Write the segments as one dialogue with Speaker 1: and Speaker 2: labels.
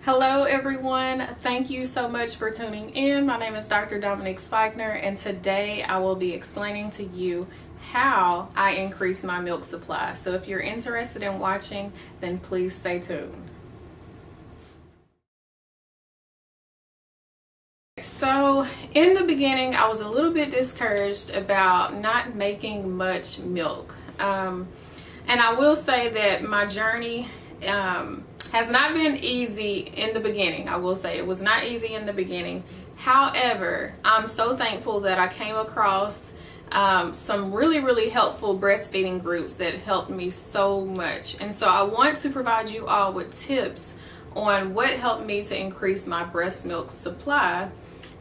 Speaker 1: Hello everyone, thank you so much for tuning in. My name is Dr. Dominique Speichner, and today I will be explaining to you how I increase my milk supply. So if you're interested in watching, then please stay tuned. So in the beginning, I was a little bit discouraged about not making much milk. And I will say that my journey has not been easy in the beginning. I will say it was not easy in the beginning. However, I'm so thankful that I came across some really helpful breastfeeding groups that helped me so much. And so I want to provide you all with tips on what helped me to increase my breast milk supply.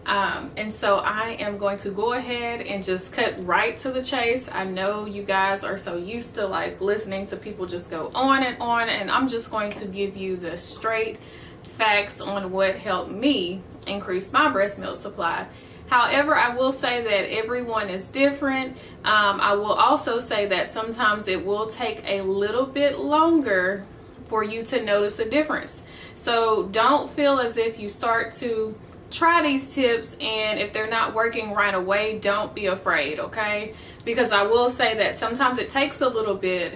Speaker 1: And so I am going to go ahead and just cut right to the chase. I know you guys are so used to like listening to people just go on, and I'm just going to give you the straight facts on what helped me increase my breast milk supply. However, I will say that everyone is different. I will also say that sometimes it will take a little bit longer for you to notice a difference. So don't feel as if you start to try these tips and if they're not working right away, don't be afraid, okay? Because I will say that sometimes it takes a little bit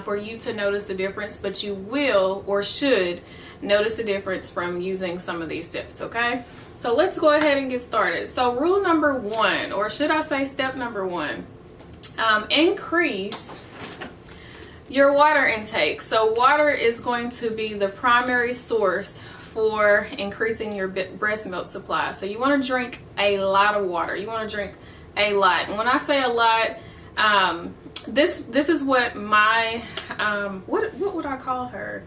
Speaker 1: for you to notice the difference, but you will or should notice a difference from using some of these tips, okay? So let's go ahead and get started. So rule number one, or should I say step number one, increase your water intake. So water is going to be the primary source for increasing your breast milk supply. So you want to drink a lot of water. You want to drink a lot. And when I say a lot, this is what my what would I call her?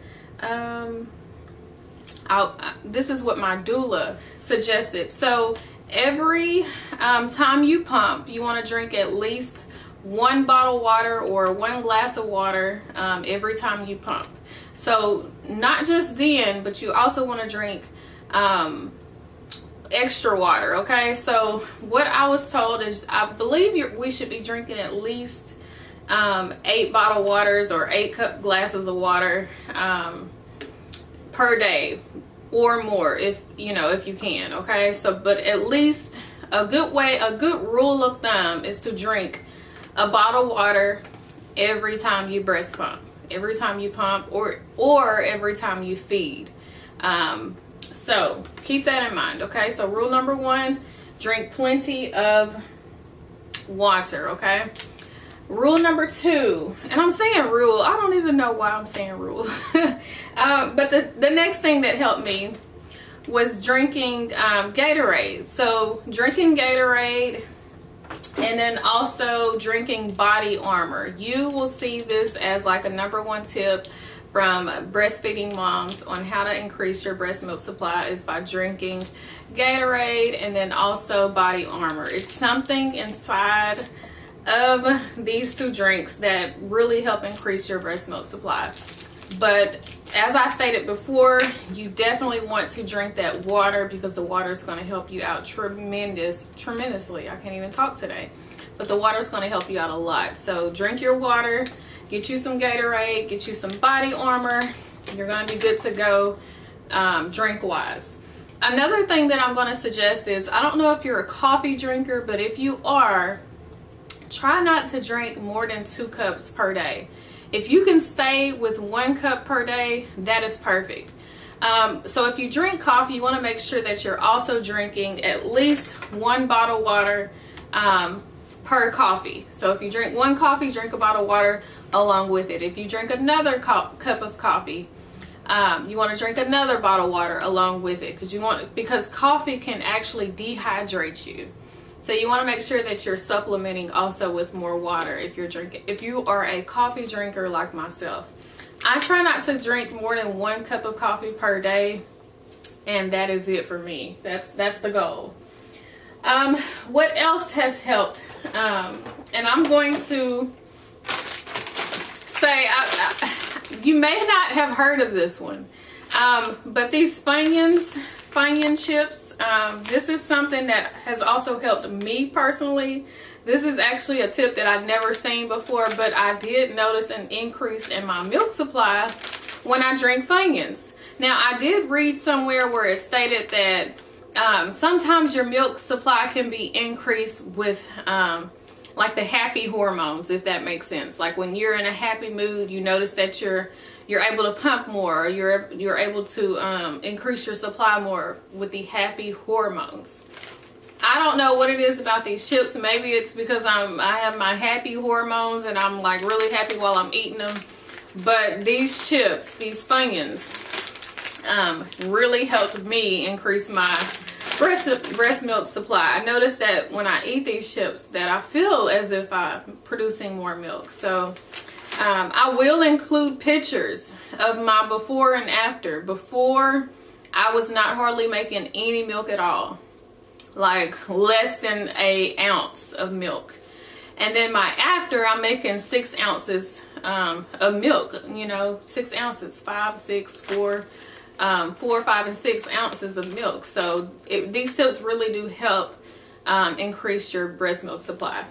Speaker 1: This is what my doula suggested. So every time you pump, you want to drink at least 1 bottle of water or 1 glass of water every time you pump. So not just then, but you also want to drink extra water, okay? So what I was told is I believe we should be drinking at least 8 bottle waters or 8 cup glasses of water per day or more, if you can, okay? So but at least a good rule of thumb is to drink a bottle of water every time you breast pump, every time you pump, or every time you feed. So keep that in mind, okay? So rule number one, drink plenty of water, okay? Rule number two, and I'm saying rule, I don't even know why I'm saying rule. But the next thing that helped me was drinking Gatorade. So drinking Gatorade, and then also drinking body armor. You will see this as like a number one tip from breastfeeding moms on how to increase your breast milk supply is by drinking Gatorade and then also body armor. It's something inside of these two drinks that really help increase your breast milk supply. But as I stated before, you definitely want to drink that water because the water is going to help you out tremendously. I can't even talk today, but the water is going to help you out a lot. So drink your water, get you some Gatorade, get you some body armor. You're going to be good to go drink wise. Another thing that I'm going to suggest is, I don't know if you're a coffee drinker, but if you are, try not to drink more than 2 cups per day. If you can stay with 1 cup per day, that is perfect. So if you drink coffee, you want to make sure that you're also drinking at least 1 bottle of water per coffee. So if you drink 1 coffee, drink a bottle of water along with it. If you drink another cup of coffee, you want to drink another bottle of water along with it, because coffee can actually dehydrate you. So you want to make sure that you're supplementing also with more water if you are a coffee drinker like myself. I try not to drink more than 1 cup of coffee per day, and that is it for me. That's the goal. What else has helped? And I'm going to say, you may not have heard of this one, but these Funyun chips, this is something that has also helped me personally. This is actually a tip that I've never seen before, but I did notice an increase in my milk supply when I drink Funyuns. Now, I did read somewhere where it stated that sometimes your milk supply can be increased with like the happy hormones, if that makes sense. Like when you're in a happy mood, you notice that you're able to pump more, or you're able to increase your supply more with the happy hormones. I don't know what it is about these chips. Maybe it's because I have my happy hormones and I'm like really happy while I'm eating them. But these chips, these Funyuns, really helped me increase my breast milk supply. I noticed that when I eat these chips that I feel as if I'm producing more milk. So I will include pictures of my before and after. Before, I was not hardly making any milk at all, like less than an ounce of milk. And then my after, I'm making 6 ounces of milk, you know, 6 ounces, 5, 6, 4, 4, 5, and 6 ounces of milk. So these tips really do help increase your breast milk supply.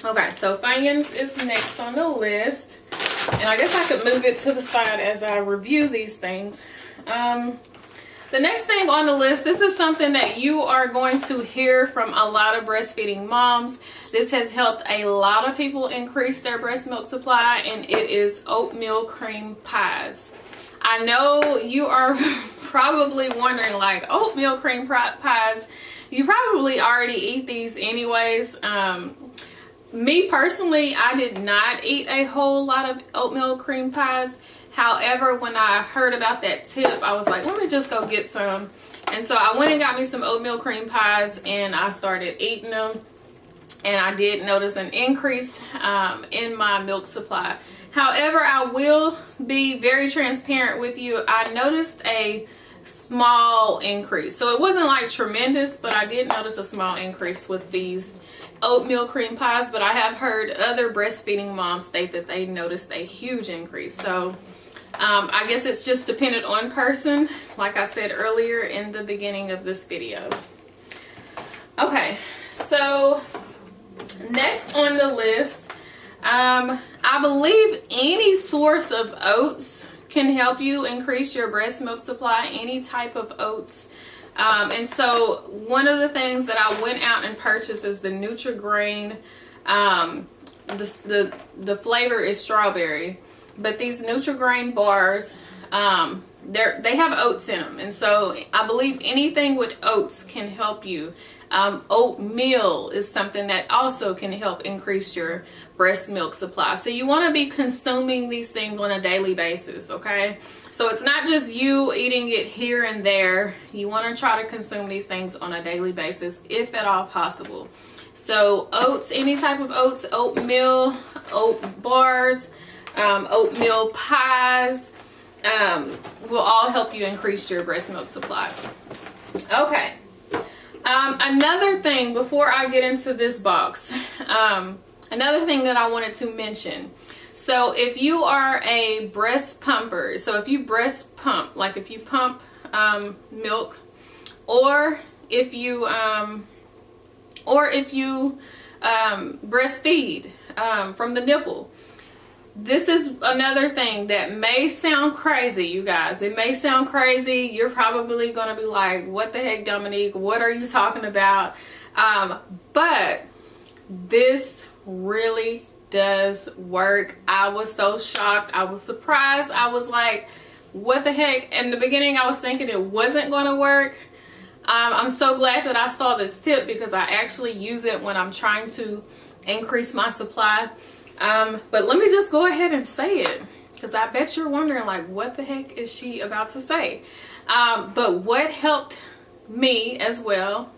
Speaker 1: Okay, so Funyuns is next on the list. And I guess I could move it to the side as I review these things. The next thing on the list, this is something that you are going to hear from a lot of breastfeeding moms. This has helped a lot of people increase their breast milk supply, and it is oatmeal cream pies. I know you are probably wondering, like, oatmeal cream pies, you probably already eat these anyways. Me personally, I did not eat a whole lot of oatmeal cream pies. However, when I heard about that tip, I was like, let me just go get some. And so I went and got me some oatmeal cream pies and I started eating them. And I did notice an increase in my milk supply. However, I will be very transparent with you. I noticed a small increase. So it wasn't like tremendous, but I did notice a small increase with these oatmeal cream pies. But I have heard other breastfeeding moms state that they noticed a huge increase. So I guess it's just dependent on person, like I said earlier in the beginning of this video. Okay, so next on the list, I believe any source of oats can help you increase your breast milk supply, any type of oats. And so one of the things that I went out and purchased is the Nutri-Grain. The flavor is strawberry. But these Nutri-Grain bars, they have oats in them. And so I believe anything with oats can help you. Oatmeal is something that also can help increase your breast milk supply. So you want to be consuming these things on a daily basis, okay? So it's not just you eating it here and there. You want to try to consume these things on a daily basis, if at all possible. So oats, any type of oats, oatmeal, oat bars, oatmeal pies will all help you increase your breast milk supply. Okay, another thing before I get into this box, another thing that I wanted to mention. So if you are a breast pumper, so if you breast pump, like if you pump milk, or if you breastfeed from the nipple. This is another thing that may sound crazy, you guys. It may sound crazy. You're probably going to be like, what the heck, Dominique? What are you talking about? But this really does work. I was so shocked. I was surprised. I was like, what the heck? In the beginning, I was thinking it wasn't going to work. I'm so glad that I saw this tip because I actually use it when I'm trying to increase my supply. But let me just go ahead and say it, because I bet you're wondering, like, what the heck is she about to say? But what helped me as well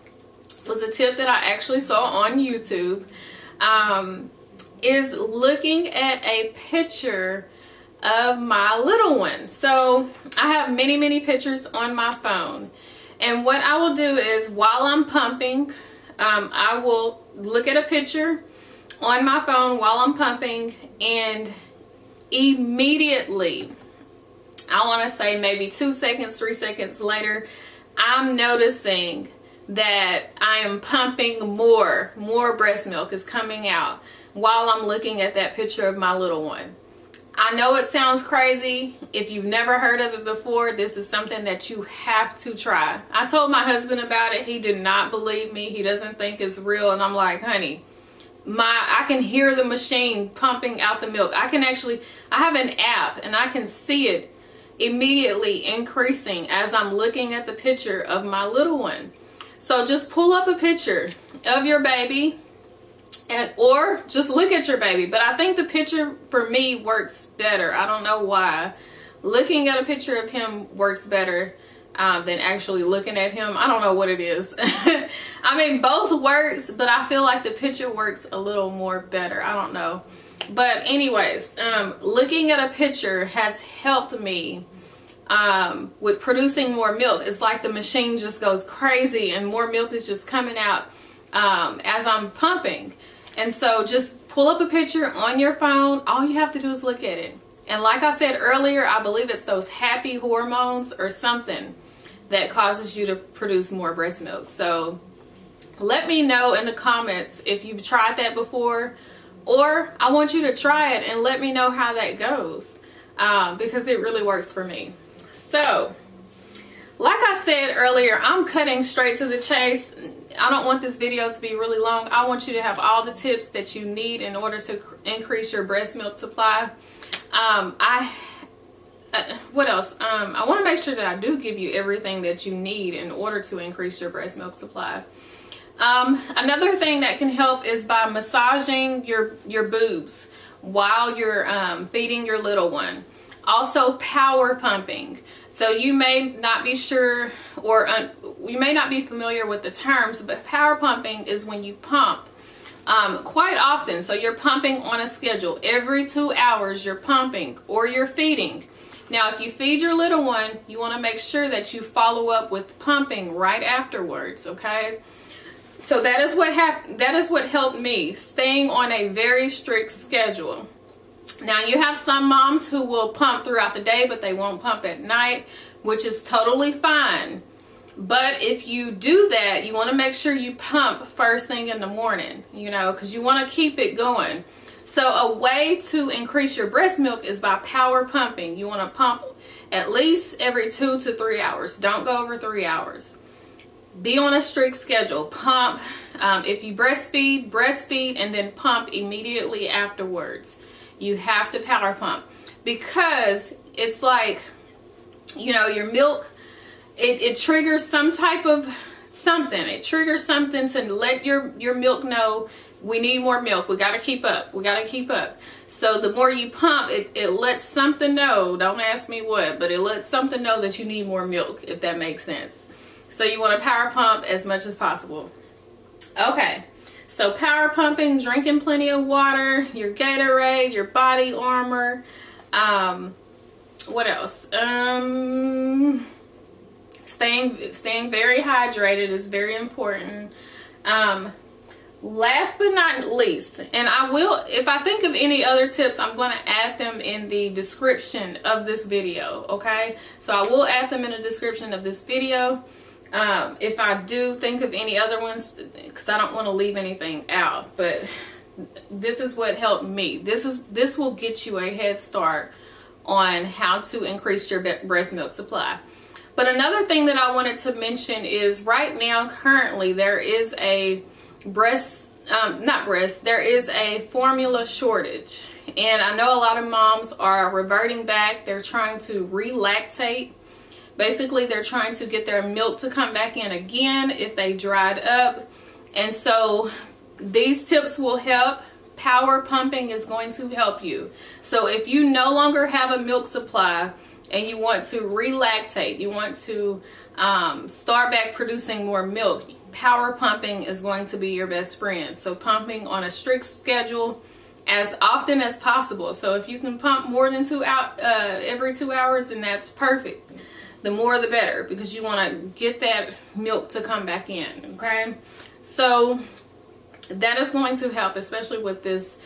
Speaker 1: was a tip that I actually saw on YouTube, is looking at a picture of my little one. So I have many pictures on my phone, and what I will do is while I'm pumping, I will look at a picture on my phone while I'm pumping, and immediately, I want to say maybe 2 seconds, 3 seconds later, I'm noticing that I am pumping more breast milk is coming out while I'm looking at that picture of my little one. I know it sounds crazy. If you've never heard of it before, this is something that you have to try. I told my husband about it. He did not believe me. He doesn't think it's real. And I'm like, honey, I can hear the machine pumping out the milk. I have an app and I can see it immediately increasing as I'm looking at the picture of my little one. So just pull up a picture of your baby, or just look at your baby. But I think the picture for me works better. I don't know why. Looking at a picture of him works better than actually looking at him. I don't know what it is. I mean, both works, but I feel like the picture works a little more better. I don't know. But anyways, looking at a picture has helped me with producing more milk. It's like the machine just goes crazy and more milk is just coming out as I'm pumping. And so just pull up a picture on your phone. All you have to do is look at it. And like I said earlier, I believe it's those happy hormones or something that causes you to produce more breast milk. So let me know in the comments if you've tried that before, or I want you to try it and let me know how that goes, because it really works for me. So like I said earlier, I'm cutting straight to the chase. I don't want this video to be really long. I want you to have all the tips that you need in order to increase your breast milk supply. What else? I want to make sure that I do give you everything that you need in order to increase your breast milk supply. Another thing that can help is by massaging your boobs while you're feeding your little one. Also, power pumping. So you may not be sure, or you may not be familiar with the terms, but power pumping is when you pump quite often. So you're pumping on a schedule. Every 2 hours you're pumping or you're feeding. Now, if you feed your little one, you want to make sure that you follow up with pumping right afterwards, okay? So that is what happened. That is what helped me, staying on a very strict schedule. Now, you have some moms who will pump throughout the day, but they won't pump at night, which is totally fine. But if you do that, you want to make sure you pump first thing in the morning, you know, because you want to keep it going. So a way to increase your breast milk is by power pumping. You want to pump at least every 2 to 3 hours. Don't go over 3 hours. Be on a strict schedule. Pump. If you breastfeed and then pump immediately afterwards. You have to power pump, because it's like, you know, your milk, it triggers some type of something. It triggers something to let your milk know we need more milk. We got to keep up. We got to keep up. So the more you pump, it lets something know. Don't ask me what, but it lets something know that you need more milk, if that makes sense. So you want to power pump as much as possible. Okay. So power pumping, drinking plenty of water, your Gatorade, your body armor. What else? Staying very hydrated is very important. Last but not least, and I will, if I think of any other tips, I'm going to add them in the description of this video, okay? So I will add them in the description of this video. If I do think of any other ones, because I don't want to leave anything out, but this is what helped me. This will get you a head start on how to increase your breast milk supply. But another thing that I wanted to mention is right now, currently, there is a there is a formula shortage. And I know a lot of moms are reverting back. They're trying to relactate. Basically, they're trying to get their milk to come back in again if they dried up. And so these tips will help. Power pumping is going to help you. So if you no longer have a milk supply and you want to relactate, you want to start back producing more milk, power pumping is going to be your best friend. So pumping on a strict schedule as often as possible. So if you can pump more than every 2 hours, then that's perfect. The more the better, because you want to get that milk to come back in, okay? So that is going to help, especially with this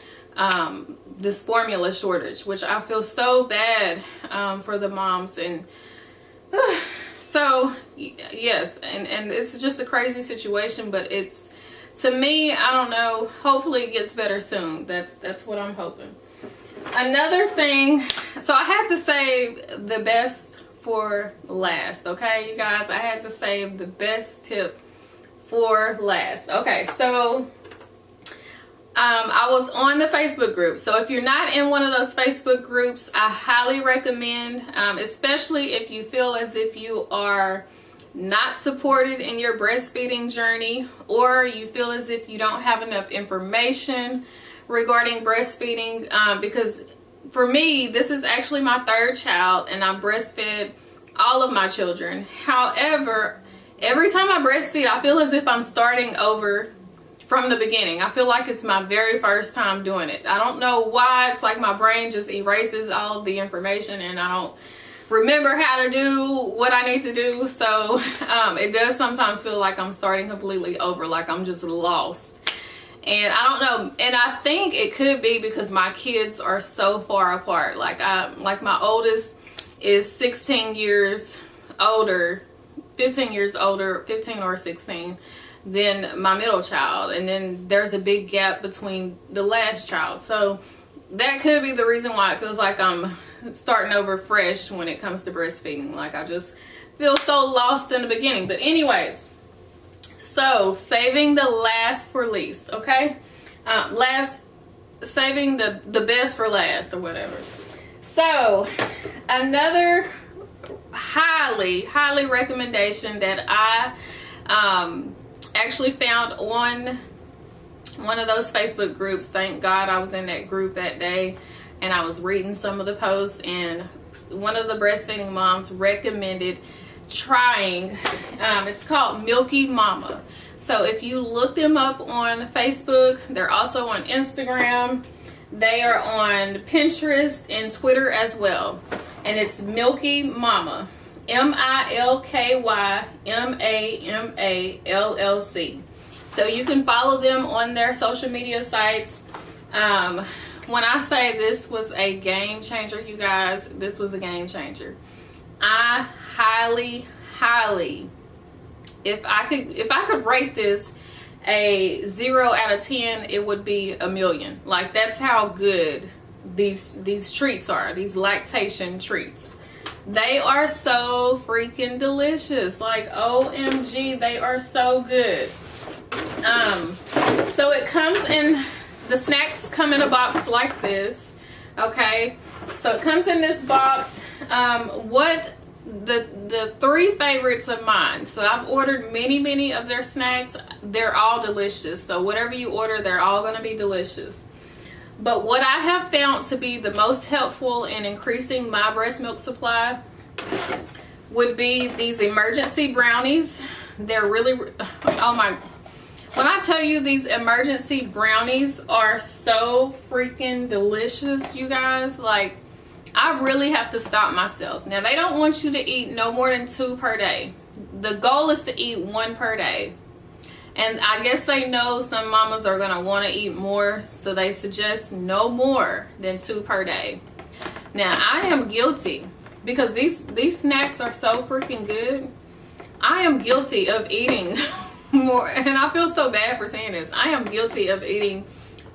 Speaker 1: this formula shortage, which I feel so bad for the moms. And so yes, and it's just a crazy situation, but it's, to me, I don't know, hopefully it gets better soon. That's what I'm hoping. Another thing, so I had to save the best for last, okay, you guys? I had to save the best tip for last. Okay, so I was on the Facebook group. So if you're not in one of those Facebook groups, I highly recommend, especially if you feel as if you are not supported in your breastfeeding journey, or you feel as if you don't have enough information regarding breastfeeding, because for me, this is actually my third child and I breastfed all of my children. However, every time I breastfeed, I feel as if I'm starting over from the beginning. I feel like it's my very first time doing it. I don't know why. It's like my brain just erases all of the information and I don't remember how to do what I need to do. So it does sometimes feel like I'm starting completely over, like I'm just lost. And I don't know, and I think it could be because my kids are so far apart. Like my oldest is 16 years older, 15 years older, 15 or 16 than my middle child, and then there's a big gap between the last child. So that could be the reason why it feels like I'm starting over fresh when it comes to breastfeeding. Like I just feel so lost in the beginning. But anyways, so saving the last for least, okay? Saving the best for last or whatever. So another highly recommendation that I actually found on one of those Facebook groups. Thank God I was in that group that day and I was reading some of the posts, and one of the breastfeeding moms recommended trying, it's called Milky Mama. So if you look them up on Facebook, they're also on Instagram, they are on Pinterest and Twitter as well, and it's Milky Mama, MILKYMAMALLC. So you can follow them on their social media sites. When I say this was a game changer, you guys, this was a game changer. I highly, if I could rate this a 0 out of 10, it would be a million. Like, that's how good these treats are, these lactation treats. They are so freaking delicious. Like, OMG, they are so good. So it comes in, the snacks come in a box like this, okay? So it comes in this box. What the three favorites of mine, so I've ordered many of their snacks. They're all delicious. So whatever you order, they're all going to be delicious. But what I have found to be the most helpful in increasing my breast milk supply would be these emergency brownies. They're really, oh my, when I tell you these emergency brownies are so freaking delicious, you guys, like, I really have to stop myself. Now, they don't want you to eat no more than 2 per day. The goal is to eat 1 per day. And I guess they know some mamas are going to want to eat more, so they suggest no more than 2 per day. Now, I am guilty because these snacks are so freaking good. I am guilty of eating more, and I feel so bad for saying this. I am guilty of eating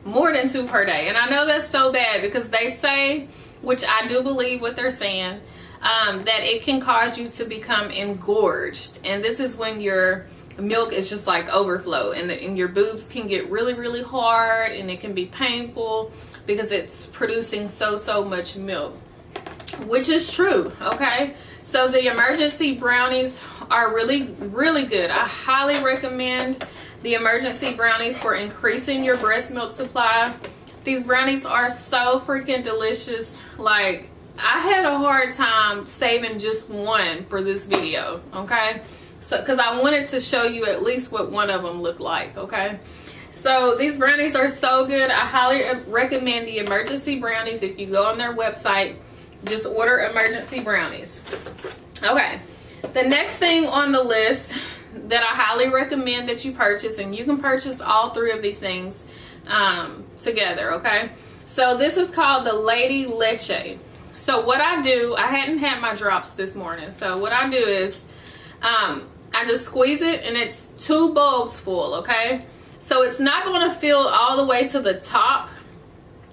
Speaker 1: more than 2 per day. And I know that's so bad because they say, which I do believe what they're saying, that it can cause you to become engorged. And this is when your milk is just like overflow, and your boobs can get really hard, and it can be painful because it's producing so much milk, which is true, okay? So the emergency brownies are really good. I highly recommend the emergency brownies for increasing your breast milk supply. These brownies are so freaking delicious. Like, I had a hard time saving just one for this video, okay? So, because I wanted to show you at least what one of them looked like, okay? So these brownies are so good. I highly recommend the emergency brownies. If you go on their website, just order emergency brownies. Okay, the next thing on the list that I highly recommend that you purchase, and you can purchase all 3 of these things together, okay? So this is called the Lady Leche. So what I do, I hadn't had my drops this morning. So what I do is I just squeeze it, and it's 2 bulbs full, okay? So it's not going to fill all the way to the top,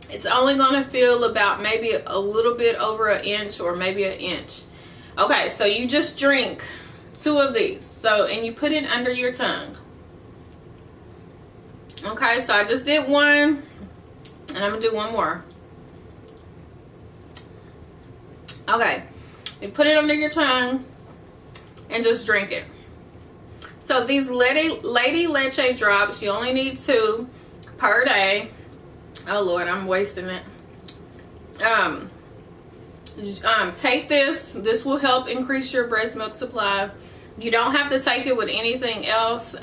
Speaker 1: It's only going to fill about maybe a little bit over an inch or maybe an inch. Okay, so you just drink 2 of these. So, and you put it under your tongue. Okay, so I just did 1, and I'm going to do 1 more. Okay, you put it under your tongue and just drink it. So these Lady Leche drops, you only need 2 per day. Oh Lord, I'm wasting it. Take this. This will help increase your breast milk supply. You don't have to take it with anything else,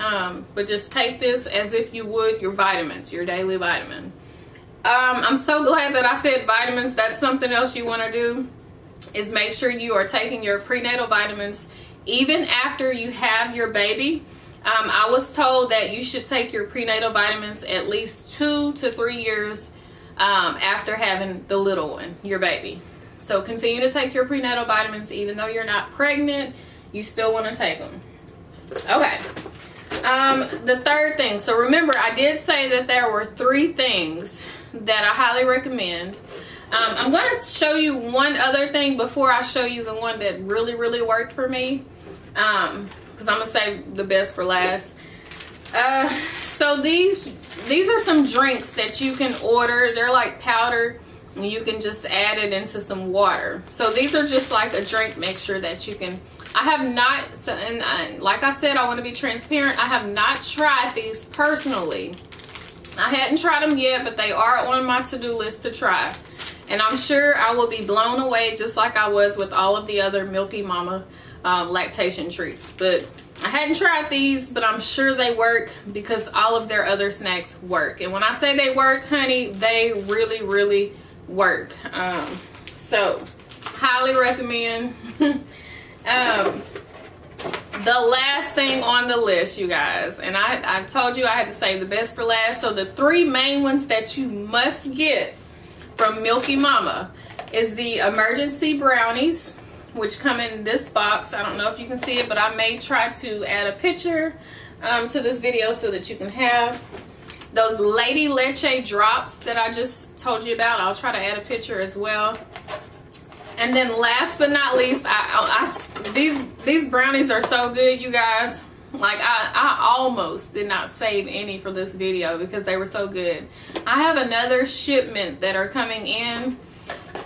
Speaker 1: but just take this as if you would your vitamins, your daily vitamin. I'm so glad that I said vitamins. That's something else you want to do, is make sure you are taking your prenatal vitamins even after you have your baby. I was told that you should take your prenatal vitamins at least 2 to 3 years after having the little one, your baby. So continue to take your prenatal vitamins even though you're not pregnant. You still want to take them. Okay. The third thing. So remember, I did say that there were 3 things that I highly recommend. I'm going to show you one other thing before I show you the one that really, really worked for me. Because I'm going to save the best for last. So these are some drinks that you can order. They're like powder, and you can just add it into some water. So these are just like a drink mixture that you can. I have not, and like I said, I want to be transparent. I have not tried these personally. I hadn't tried them yet, but they are on my to-do list to try. And I'm sure I will be blown away just like I was with all of the other Milky Mama lactation treats. But I hadn't tried these, but I'm sure they work because all of their other snacks work. And when I say they work, honey, they really, really work. So highly recommend. The last thing on the list, you guys, and I told you I had to save the best for last. So the 3 main ones that you must get from Milky Mama is the emergency brownies, which come in this box. I don't know if you can see it, but I may try to add a picture to this video so that you can have those Lady Leche drops that I just told you about. I'll try to add a picture as well. And then last but not least, these brownies are so good, you guys. Like I almost did not save any for this video because they were so good. I have another shipment that are coming in,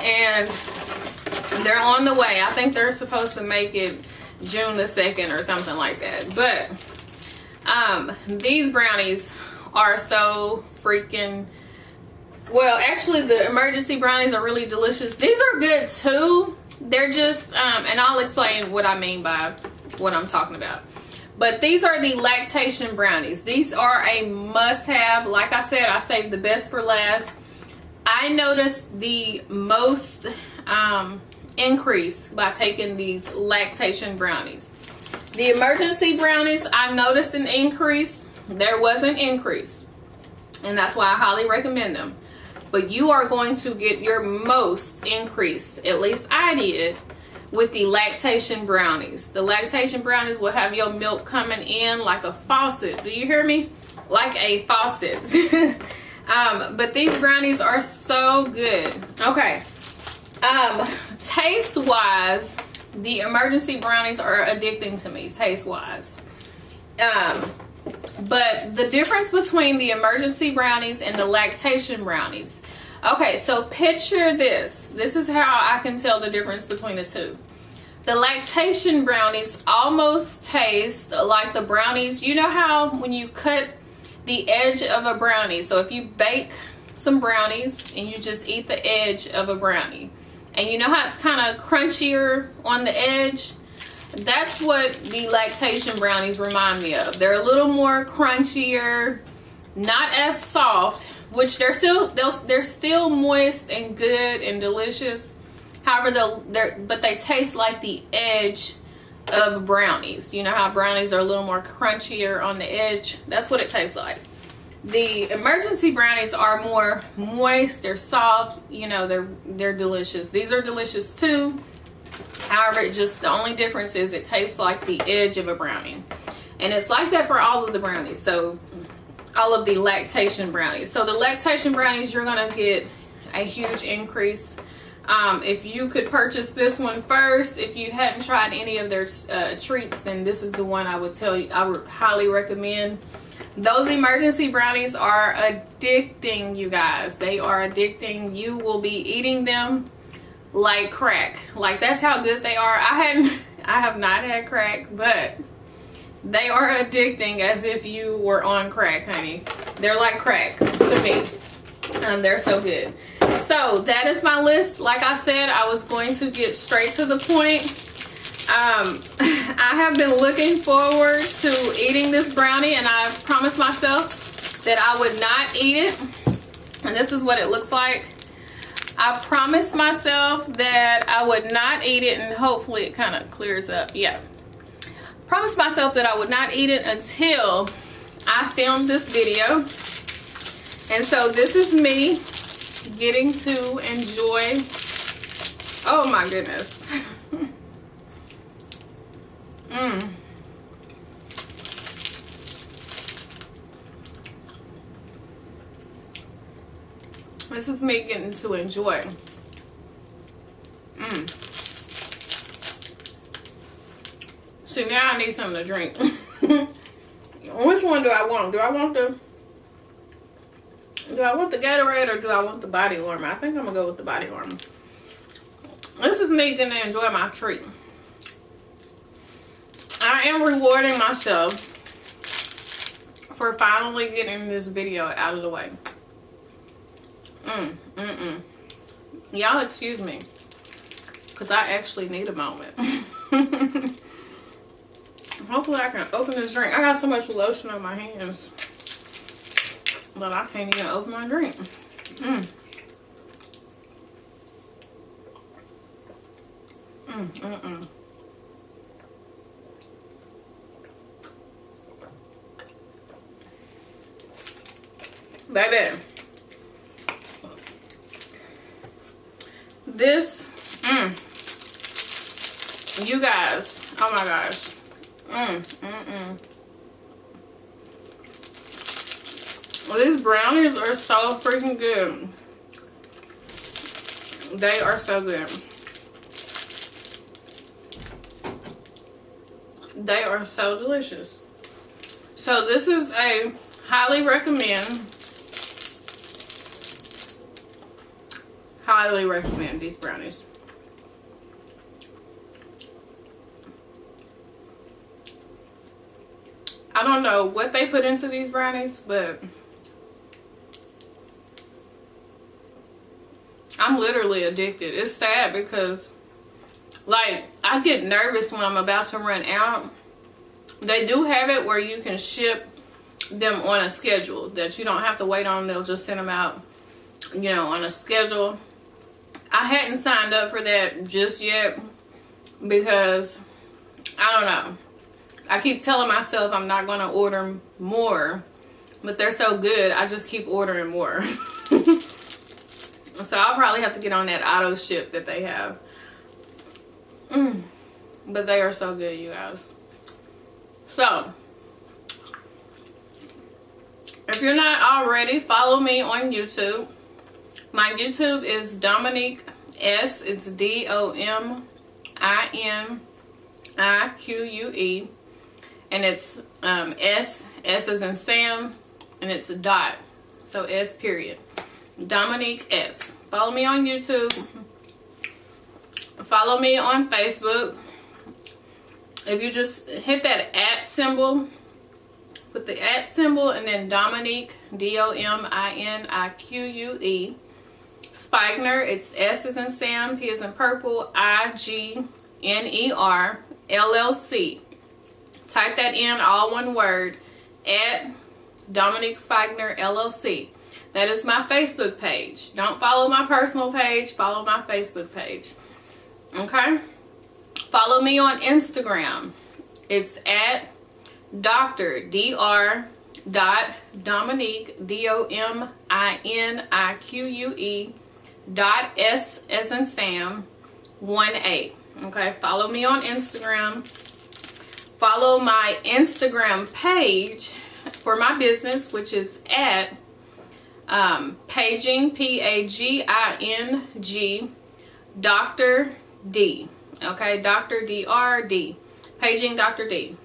Speaker 1: and they're on the way. I think they're supposed to make it June the 2nd or something like that. But these brownies are so freaking, well, actually the emergency brownies are really delicious. These are good too. They're just and I'll explain what I mean by what I'm talking about. But these are the lactation brownies. These are a must-have. Like I said, I saved the best for last. I noticed the most increase by taking these lactation brownies. The emergency brownies, I noticed an increase. There was an increase, and that's why I highly recommend them. But you are going to get your most increase, at least I did, with the lactation brownies. The lactation brownies will have your milk coming in like a faucet. Do you hear me? Like a faucet. But these brownies are so good. Okay. Taste wise, the emergency brownies are addicting to me, taste wise. But the difference between the emergency brownies and the lactation brownies. Okay, so picture this. This is how I can tell the difference between the two. The lactation brownies almost taste like the brownies. You know how when you cut the edge of a brownie, so if you bake some brownies and you just eat the edge of a brownie, and you know how it's kind of crunchier on the edge? That's what the lactation brownies remind me of. They're a little more crunchier, not as soft, which they're still moist and good and delicious. However, but they taste like the edge of brownies. You know how brownies are a little more crunchier on the edge? That's what it tastes like. The emergency brownies are more moist, they're soft, you know, they're delicious. These are delicious too. However, the only difference is it tastes like the edge of a brownie. And it's like that for all of the brownies. So all of the lactation brownies. So the lactation brownies, you're gonna get a huge increase. If you could purchase this one first, if you hadn't tried any of their treats, then this is the one I would highly recommend. Those emergency brownies are addicting, you guys. They are addicting. You will be eating them like crack. Like, that's how good they are. I have not had crack, but they are addicting as if you were on crack, honey. They're like crack to me. They're so good. So that is my list. Like I said, I was going to get straight to the point. I have been looking forward to eating this brownie, and I promised myself that I would not eat it. And this is what it looks like. I promised myself that I would not eat it, and hopefully it kind of clears up. Yeah. Promised myself that I would not eat it until I filmed this video. And so this is me getting to enjoy. Oh my goodness. This is me getting to enjoy. See, now I need something to drink. Which one do I want? Do I want the Gatorade or do I want the body warmer? I think I'm gonna go with the body warmer. This is me gonna enjoy my treat. I am rewarding myself for finally getting this video out of the way. Y'all excuse me, because I actually need a moment. Hopefully I can open this drink. I got so much lotion on my hands that I can't even open my drink. Baby, this, you guys, oh my gosh. Well, these brownies are so freaking good. They are so good. They are so delicious. So this is a highly recommend. Highly recommend these brownies. I don't know what they put into these brownies, but I'm literally addicted. It's sad because, like, I get nervous when I'm about to run out. They do have it where you can ship them on a schedule, that you don't have to wait on them. They'll just send them out, you know, on a schedule. I hadn't signed up for that just yet because, I don't know. I keep telling myself I'm not going to order more, but they're so good, I just keep ordering more. So I'll probably have to get on that auto ship that they have. But they are so good, you guys. So, if you're not already, follow me on YouTube. My YouTube is Dominique S. It's DOMINIQUE. And it's S as in Sam, and it's a dot. So S period. Dominique S. Follow me on YouTube. Follow me on Facebook. If you just hit that @ symbol, put the @ symbol and then Dominique, DOMINIQUE. Spigner, it's S as in Sam, P as in purple, IGNER, LLC. Type that in, all one word, @ Dominique Spigner, LLC. That is my Facebook page. Don't follow my personal page, follow my Facebook page. Okay? Follow me on Instagram. It's @ Dr. Dominique, DOMINIQUE, S as in Sam, 18. Okay? Follow me on Instagram. Follow my Instagram page for my business, which is @ Paging, Paging, Dr. D. Okay, Dr. D-R-D. Paging Dr. D.